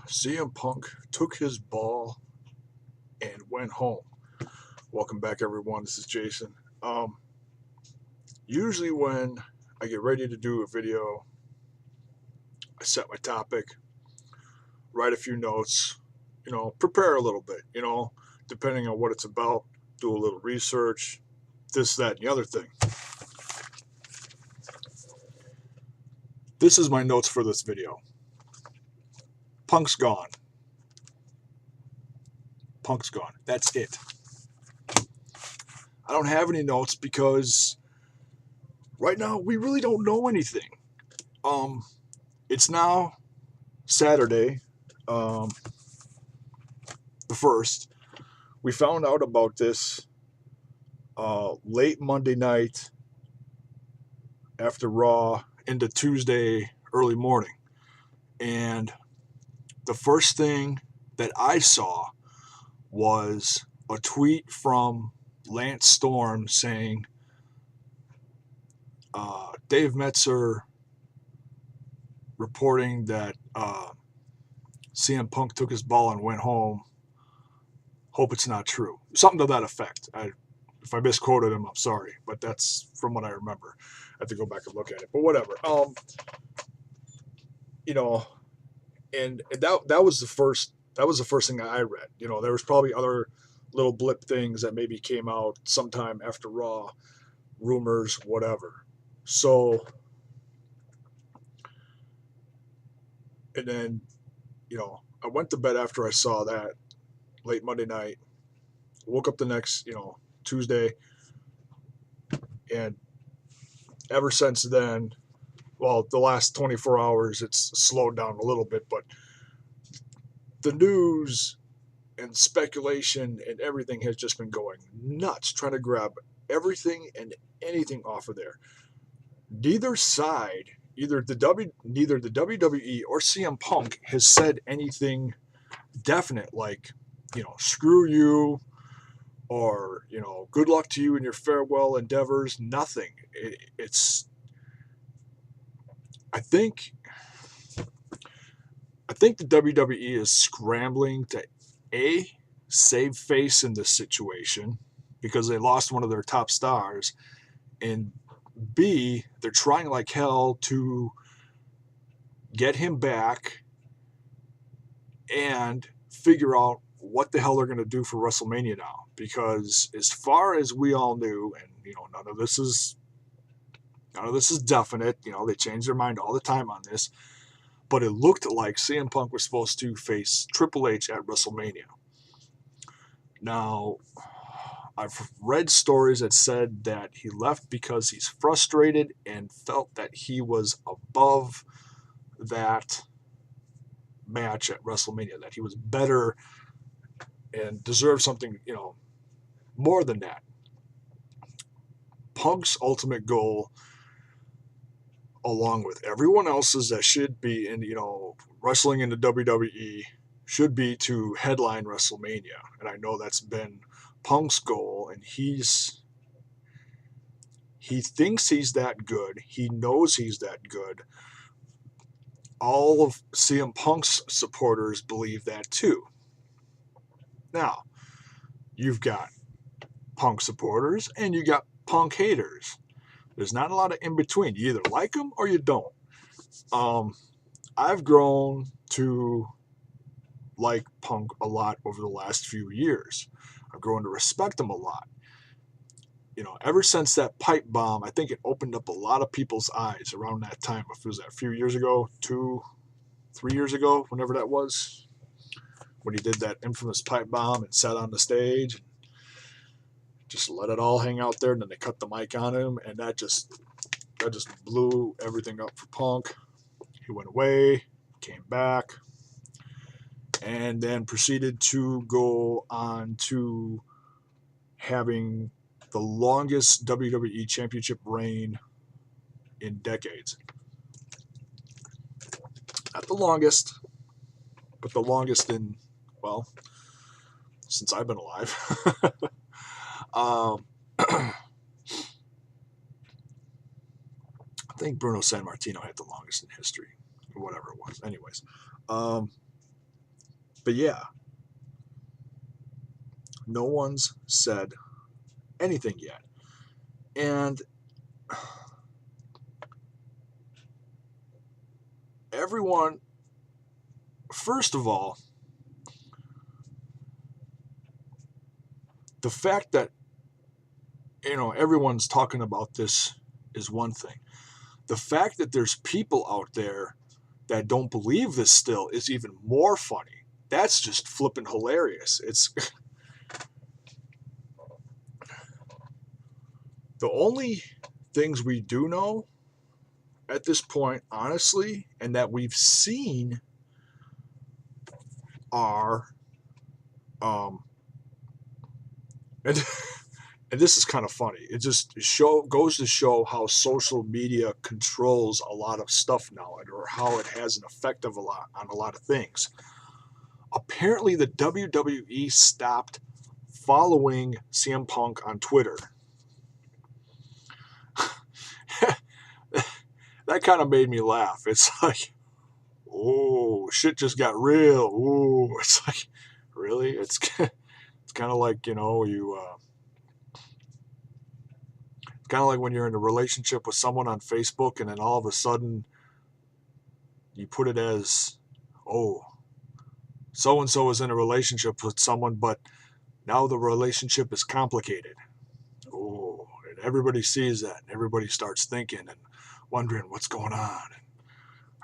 CM Punk took his ball and went home. Welcome back, everyone. This is Jason. Usually, when I get ready to do a video, I set my topic, write a few notes, prepare a little bit, depending on what it's about, do a little research, this, that, and the other thing. This is my notes for this video. Punk's gone. Punk's gone. That's it. I don't have any notes because right now we really don't know anything. It's now Saturday, the 1st. We found out about this late Monday night after Raw into Tuesday early morning. And the first thing that I saw was a tweet from Lance Storm saying, Dave Metzer reporting that CM Punk took his ball and went home. Hope it's not true. Something to that effect. If I misquoted him, I'm sorry, but that's from what I remember. I have to go back and look at it, but whatever. And that was the first. That was the first thing I read. There was probably other little blip things that maybe came out sometime after Raw, rumors, whatever. So, and then, I went to bed after I saw that late Monday night. Woke up the next, Tuesday, and ever since then, well, the last 24 hours, it's slowed down a little bit, but the news and speculation and everything has just been going nuts, trying to grab everything and anything off of there. Neither side, neither the WWE or CM Punk has said anything definite like, screw you, or good luck to you in your farewell endeavors. Nothing. It's I think the WWE is scrambling to save face in this situation because they lost one of their top stars, and B, they're trying like hell to get him back and figure out what the hell they're going to do for WrestleMania now. Because as far as we all knew, and none of this is definite. They change their mind all the time on this, but it looked like CM Punk was supposed to face Triple H at WrestleMania. Now, I've read stories that said that he left because he's frustrated and felt that he was above that match at WrestleMania, that he was better and deserved something, more than that. Punk's ultimate goal, along with everyone else's that should be in, wrestling in the WWE, should be to headline WrestleMania. And I know that's been Punk's goal, and he thinks he's that good. He knows he's that good. All of CM Punk's supporters believe that too. Now, you've got Punk supporters and you got Punk haters. There's not a lot of in between. You either like him or you don't. I've grown to like Punk a lot over the last few years. I've grown to respect him a lot. Ever since that pipe bomb, I think it opened up a lot of people's eyes around that time. If it was a few years ago, 2-3 years ago, whenever that was, when he did that infamous pipe bomb and sat on the stage and just let it all hang out there, and then they cut the mic on him, and that just blew everything up for Punk. He went away, came back, and then proceeded to go on to having the longest WWE Championship reign in decades. Not the longest, but the longest in, well, since I've been alive. I think Bruno Sammartino had the longest in history, or whatever it was. Anyways, But yeah, no one's said anything yet. And everyone, first of all, the fact that, everyone's talking about this is one thing. The fact that there's people out there that don't believe this still is even more funny. That's just flipping hilarious. It's the only things we do know at this point, honestly, and that we've seen are, and and this is kind of funny. It just goes to show how social media controls a lot of stuff now, or how it has an effect on a lot of things. Apparently, the WWE stopped following CM Punk on Twitter. That kind of made me laugh. It's like, oh, shit just got real. Ooh, it's like, really? It's kind of like, it's kind of like when you're in a relationship with someone on Facebook and then all of a sudden you put it as, oh, so and so is in a relationship with someone, but now the relationship is complicated. Oh, and everybody sees that, and everybody starts thinking and wondering what's going on, and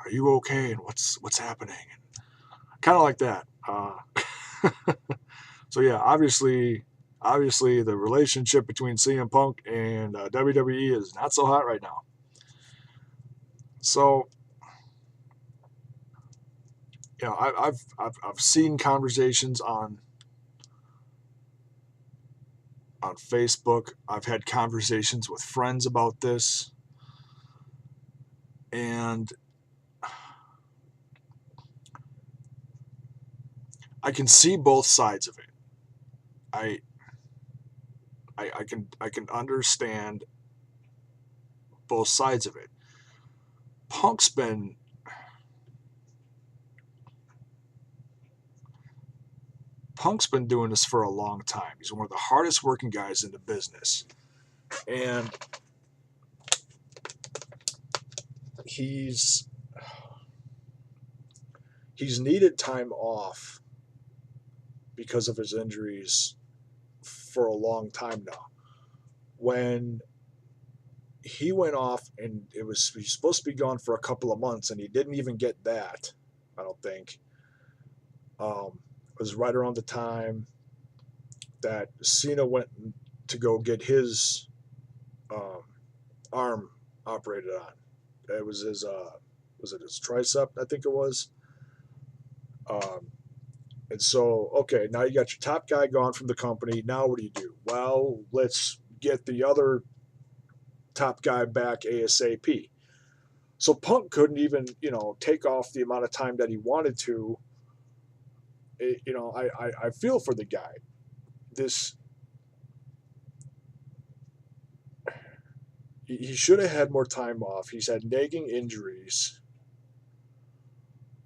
are you okay, and what's happening, and kind of like that. So yeah, obviously, the relationship between CM Punk and WWE is not so hot right now. So, I've seen conversations on Facebook. I've had conversations with friends about this, and I can see both sides of it. I can understand both sides of it. Punk's been doing this for a long time. He's one of the hardest working guys in the business, and he's needed time off because of his injuries for a long time now. When he went off, and he's supposed to be gone for a couple of months, and he didn't even get that, I don't think. It was right around the time that Cena went to go get his arm operated on. It was his tricep, I think it was. And so, okay, now you got your top guy gone from the company. Now what do? Well, let's get the other top guy back ASAP. So Punk couldn't even, take off the amount of time that he wanted to. I feel for the guy. He should have had more time off. He's had nagging injuries.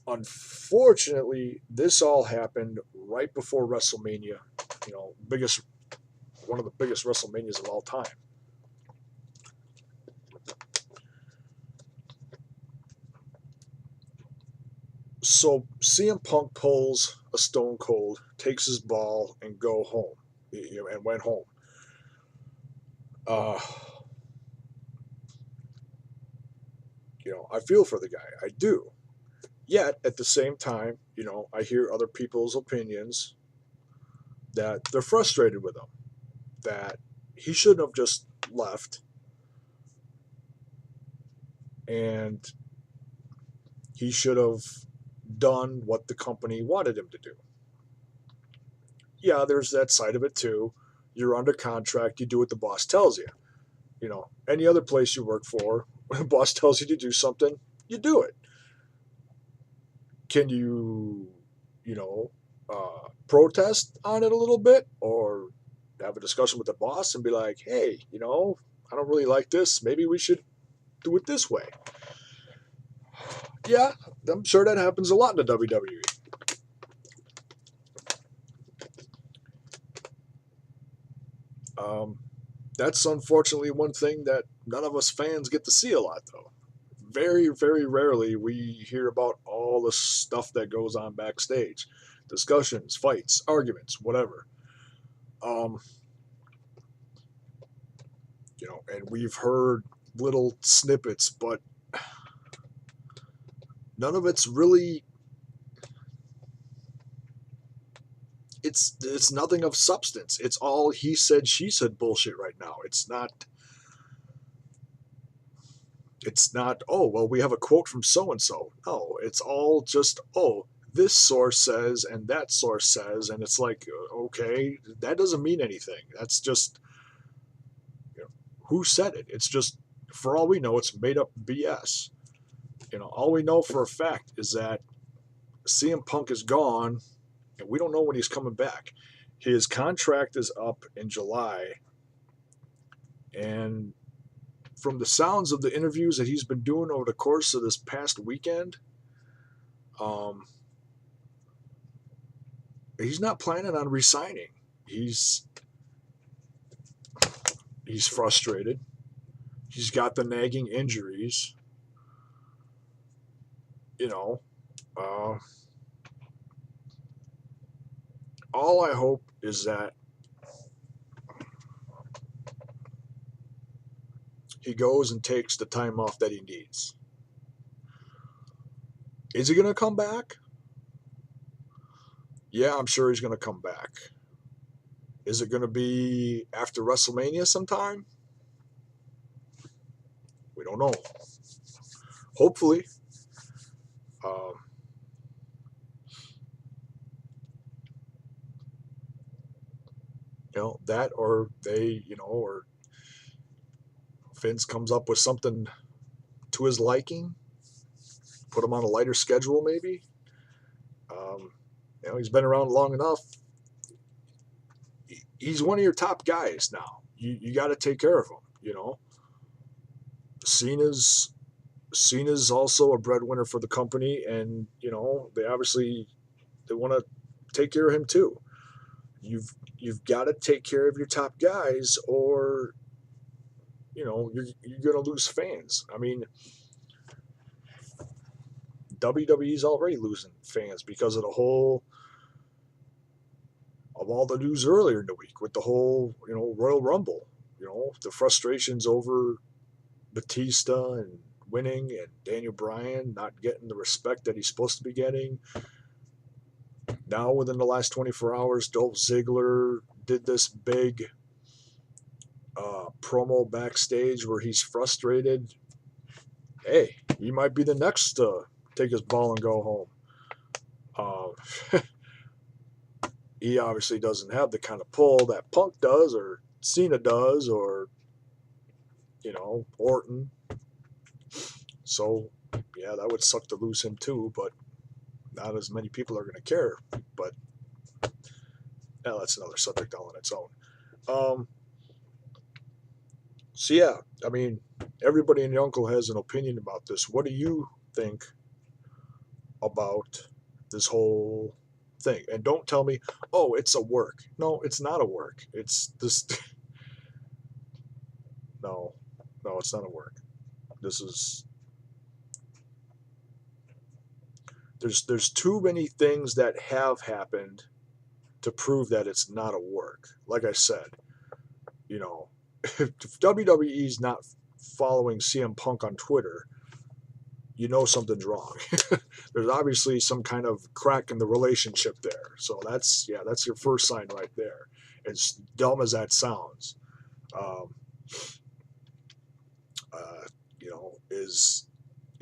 Unfortunately, this all happened right before WrestleMania. One of the biggest WrestleManias of all time. So CM Punk pulls a Stone Cold, takes his ball, and go home, and went home. I feel for the guy. I do. Yet at the same time, I hear other people's opinions that they're frustrated with him, that he shouldn't have just left, and he should have done what the company wanted him to do. Yeah, there's that side of it too. You're under contract, you do what the boss tells you. Any other place you work for, when the boss tells you to do something, you do it. Can you, protest on it a little bit, or have a discussion with the boss and be like, hey, I don't really like this. Maybe we should do it this way. Yeah, I'm sure that happens a lot in the WWE. That's unfortunately one thing that none of us fans get to see a lot, though. Very, very rarely we hear about all the stuff that goes on backstage, discussions, fights, arguments, whatever. Um, and we've heard little snippets, but none of it's really. It's nothing of substance. It's all he said, she said bullshit right now. It's not. It's not. Oh well, we have a quote from so and so. No, it's all just this source says and that source says, and it's like okay, that doesn't mean anything. That's just who said it. It's just for all we know, it's made up BS. All we know for a fact is that CM Punk is gone, and we don't know when he's coming back. His contract is up in July, and from the sounds of the interviews that he's been doing over the course of this past weekend, he's not planning on resigning. He's frustrated. He's got the nagging injuries. All I hope is that he goes and takes the time off that he needs. Is he going to come back? Yeah, I'm sure he's going to come back. Is it going to be after WrestleMania sometime? We don't know. Hopefully. That or they, or Vince comes up with something to his liking, put him on a lighter schedule maybe. He's been around long enough. He's one of your top guys now. You got to take care of him, Cena's also a breadwinner for the company, and they obviously they want to take care of him too. You've got to take care of your top guys, or you're going to lose fans. I mean, WWE's already losing fans because of all the news earlier in the week with the whole Royal Rumble. The frustrations over Batista and winning, and Daniel Bryan not getting the respect that he's supposed to be getting. Now, within the last 24 hours, Dolph Ziggler did this big promo backstage where he's frustrated. Hey, he might be the next to take his ball and go home. He obviously doesn't have the kind of pull that Punk does, or Cena does, or Orton. So, yeah, that would suck to lose him too, but not as many people are going to care. But that's another subject all on its own. So, yeah, I mean, everybody and your uncle has an opinion about this. What do you think about this whole thing? And don't tell me, oh, it's a work. No, it's not a work. It's this. No, it's not a work. This is. There's too many things that have happened to prove that it's not a work. Like I said, if WWE's not following CM Punk on Twitter, something's wrong. There's obviously some kind of crack in the relationship there. So that's your first sign right there. As dumb as that sounds,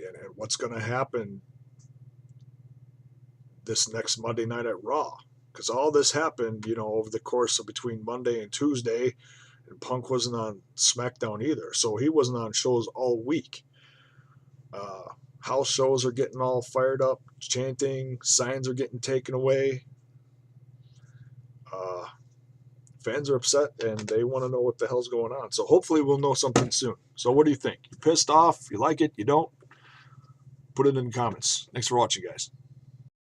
and what's going to happen this next Monday night at Raw? Because all this happened, over the course of between Monday and Tuesday, and Punk wasn't on SmackDown either, so he wasn't on shows all week. House shows are getting all fired up, chanting, signs are getting taken away. Fans are upset, and they want to know what the hell's going on. So hopefully we'll know something soon. So what do you think? You pissed off? You like it? You don't? Put it in the comments. Thanks for watching, guys.